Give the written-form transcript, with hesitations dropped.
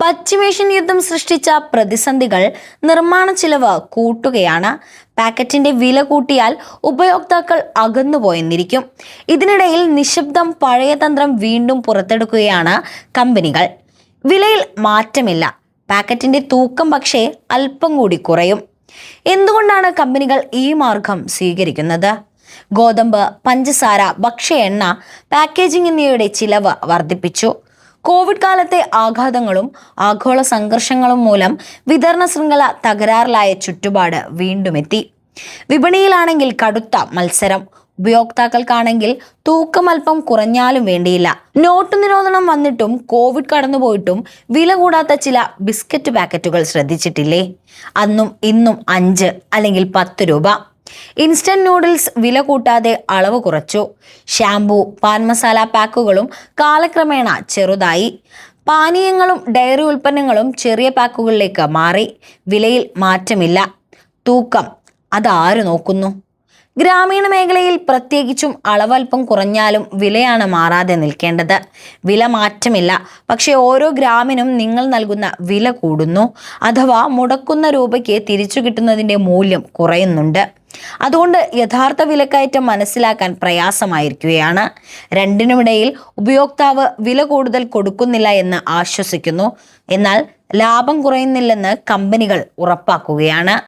പശ്ചിമേഷ്യൻ യുദ്ധം സൃഷ്ടിച്ച പ്രതിസന്ധികൾ നിർമ്മാണ ചിലവ് കൂട്ടുകയാണ്. പാക്കറ്റിന്റെ വില കൂട്ടിയാൽ ഉപയോക്താക്കൾ അകന്നുപോയെന്നിരിക്കും. ഇതിനിടയിൽ നിശബ്ദം പഴയ തന്ത്രം വീണ്ടും പുറത്തെടുക്കുകയാണ് കമ്പനികൾ. വിലയിൽ മാറ്റമില്ല, പാക്കറ്റിന്റെ തൂക്കം പക്ഷേ അല്പം കൂടി കുറയും. എന്തുകൊണ്ടാണ് കമ്പനികൾ ഈ മാർഗം സ്വീകരിക്കുന്നത്? ഗോതമ്പ്, പഞ്ചസാര, ഭക്ഷ്യ എണ്ണ, പാക്കേജിംഗ് എന്നിവയുടെ ചിലവ് വർദ്ധിപ്പിച്ചു. കോവിഡ് കാലത്തെ ആഘാതങ്ങളും ആഗോള സംഘർഷങ്ങളും മൂലം വിതരണ ശൃംഖല തകരാറിലായ ചുറ്റുപാട് വീണ്ടും എത്തി. വിപണിയിലാണെങ്കിൽ കടുത്ത മത്സരം, ഉപയോക്താക്കൾക്കാണെങ്കിൽ തൂക്കം അല്പം കുറഞ്ഞാലും വേണ്ടിയില്ല. നോട്ട് നിരോധനം വന്നിട്ടും കോവിഡ് കടന്നുപോയിട്ടും വില കൂടാത്ത ചില ബിസ്ക്കറ്റ് പാക്കറ്റുകൾ ശ്രദ്ധിച്ചിട്ടില്ലേ? അന്നും ഇന്നും 5 അല്ലെങ്കിൽ 10 രൂപ. ഇൻസ്റ്റന്റ് നൂഡിൽസ് വില കൂട്ടാതെ അളവ് കുറച്ചു. ഷാംപൂ, പാൻ മസാല പാക്കുകളും കാലക്രമേണ ചെറുതായി. പാനീയങ്ങളും ഡയറി ഉൽപ്പന്നങ്ങളും ചെറിയ പാക്കുകളിലേക്ക് മാറി. വിലയിൽ മാറ്റമില്ല, തൂക്കം അതാര് നോക്കുന്നു? ഗ്രാമീണ മേഖലയിൽ പ്രത്യേകിച്ചും അളവൽപ്പം കുറഞ്ഞാലും വിലയാണ് മാറാതെ നിൽക്കേണ്ടത്. വില മാറ്റമില്ല, പക്ഷേ ഓരോ ഗ്രാമിനും നിങ്ങൾ നൽകുന്ന വില കൂടുന്നു. അഥവാ മുടക്കുന്ന രൂപയ്ക്ക് തിരിച്ചു കിട്ടുന്നതിൻ്റെ മൂല്യം കുറയുന്നുണ്ട്. അതുകൊണ്ട് യഥാർത്ഥ വിലക്കയറ്റം മനസ്സിലാക്കാൻ പ്രയാസമായിരിക്കുകയാണ്. രണ്ടിനുമിടയിൽ ഉപയോക്താവ് വില കൂടുതൽ കൊടുക്കുന്നില്ല എന്ന് ആശ്വസിക്കുന്നു, എന്നാൽ ലാഭം കുറയുന്നില്ലെന്ന് കമ്പനികൾ ഉറപ്പാക്കുകയാണ്.